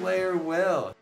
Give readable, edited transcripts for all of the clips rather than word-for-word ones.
player will.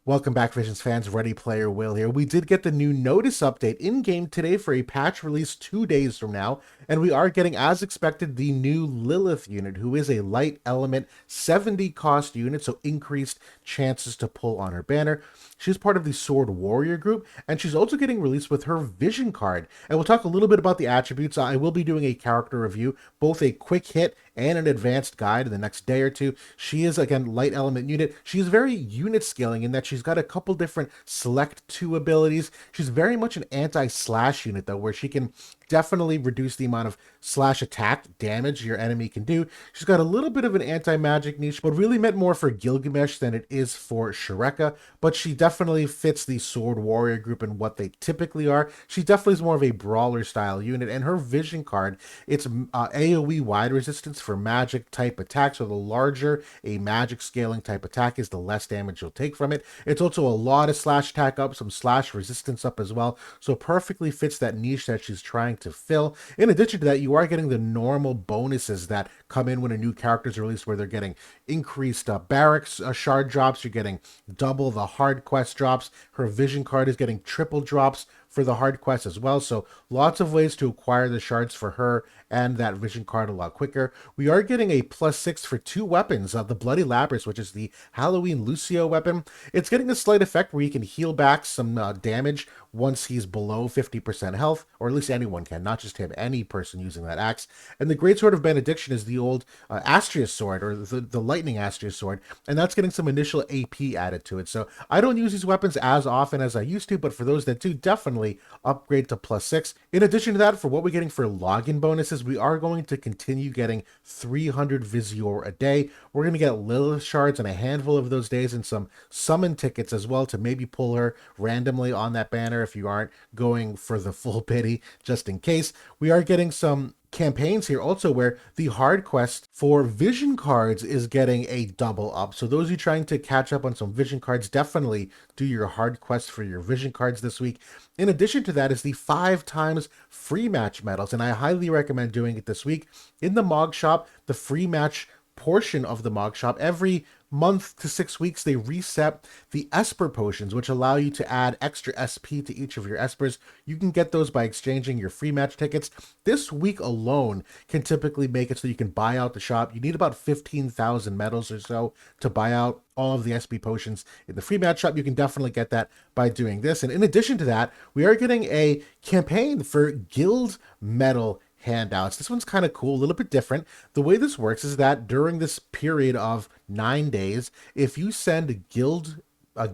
Welcome back, Visions fans. Ready Player Will here. We did get the new notice update in-game today for a patch release 2 days from now, and we are getting, as expected, the new Lilith unit, who is a light element 70 cost unit, so increased chances to pull on her banner. She's part of the Sword Warrior group, and she's also getting released with her Vision card. And we'll talk a little bit about the attributes. I will be doing a character review, both a quick hit and an advanced guide in the next day or two. She is, again, light element unit. She's very unit scaling in that she's got a couple different select 2 abilities. She's very much an anti-slash unit, though, where she can definitely reduce the amount of slash attack damage your enemy can do. She's got a little bit of an anti-magic niche, but really meant more for Gilgamesh than it is for Shreka, but she definitely fits the Sword Warrior group and what they typically are. She definitely is more of a brawler style unit, and her Vision card, it's AoE wide resistance for magic type attacks, so the larger a magic scaling type attack is, the less damage you'll take from it. It's also a lot of slash attack up, some slash resistance up as well, so perfectly fits that niche that she's trying to fill. In addition to that, you are getting the normal bonuses that come in when a new character is released, where they're getting increased barracks shard drops, you're getting double the hard quest drops. Her Vision card is getting triple drops for the hard quest as well, so lots of ways to acquire the shards for her and that Vision card a lot quicker. We are getting a +6 for 2 weapons. The Bloody Labrys, which is the Halloween Lucio weapon, it's getting a slight effect where you can heal back some damage once he's below 50% health, or at least anyone can, not just him, any person using that axe. And the Great Sword of Benediction is the old Astrius sword, or the Lightning Astrius sword, and that's getting some initial AP added to it. So I don't use these weapons as often as I used to, but for those that do, definitely upgrade to +6. In addition to that, for what we're getting for login bonuses, we are going to continue getting 300 Visior a day. We're going to get Lilith shards on a handful of those days, and some summon tickets as well to maybe pull her randomly on that banner if you aren't going for the full pity, just in case. We are getting some campaigns here also where the hard quest for Vision cards is getting a double up. So those of you trying to catch up on some Vision cards, definitely do your hard quest for your Vision cards this week. In addition to that is the 5 times free match medals, and I highly recommend doing it this week. In the Mog Shop, the free match portion of the Mog Shop, every month to 6 weeks, they reset the Esper potions, which allow you to add extra SP to each of your Espers. You can get those by exchanging your free match tickets. This week alone can typically make it so you can buy out the shop. You need about 15,000 medals or so to buy out all of the SP potions in the free match shop. You can definitely get that by doing this. And in addition to that, we are getting a campaign for guild medal handouts. This one's kind of cool, a little bit different. The way this works is that during this period of 9 days, if you send guild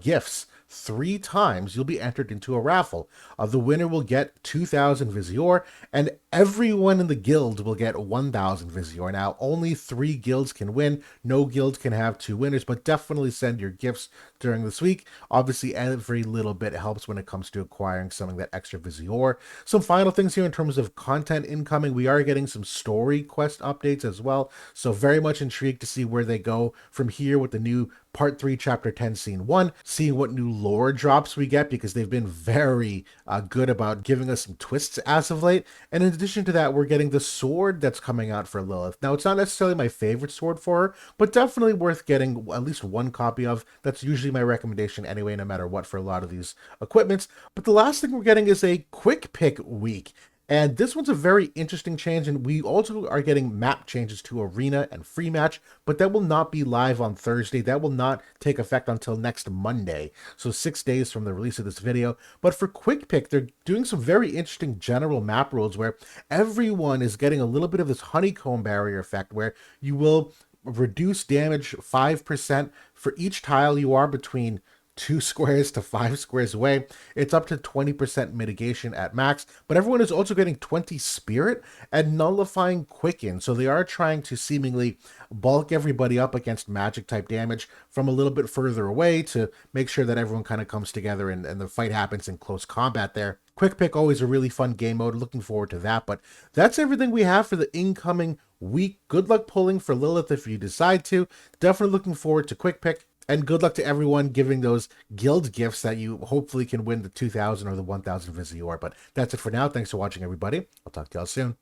gifts 3 times, you'll be entered into a raffle. The winner will get 2,000 Visior, and everyone in the guild will get 1,000 Visior. Now, only 3 guilds can win. No guild can have 2 winners, but definitely send your gifts during this week. Obviously, every little bit helps when it comes to acquiring some of that extra Visior. Some final things here in terms of content incoming. We are getting some story quest updates as well, so very much intrigued to see where they go from here with the new Part 3, Chapter 10, Scene 1, seeing what new lore drops we get, because they've been very good about giving us some twists as of late. And in addition to that, we're getting the sword that's coming out for Lilith. Now, it's not necessarily my favorite sword for her, but definitely worth getting at least 1 copy of. That's usually my recommendation anyway, no matter what, for a lot of these equipments. But the last thing we're getting is a quick pick week. And this one's a very interesting change, and we also are getting map changes to Arena and Free Match, but that will not be live on Thursday. That will not take effect until next Monday, so 6 days from the release of this video. But for Quick Pick, they're doing some very interesting general map rules where everyone is getting a little bit of this honeycomb barrier effect, where you will reduce damage 5% for each tile you are between 2 squares to 5 squares away. It's up to 20% mitigation at max, but everyone is also getting 20 spirit and nullifying quicken. So they are trying to seemingly bulk everybody up against magic type damage from a little bit further away to make sure that everyone kind of comes together and the fight happens in close combat there. Quick Pick, always a really fun game mode. Looking forward to that. But that's everything we have for the incoming week. Good luck pulling for Lilith if you decide to. Definitely looking forward to Quick Pick. And good luck to everyone giving those guild gifts that you hopefully can win the 2,000 or the 1,000 Visior. But that's it for now. Thanks for watching, everybody. I'll talk to y'all soon.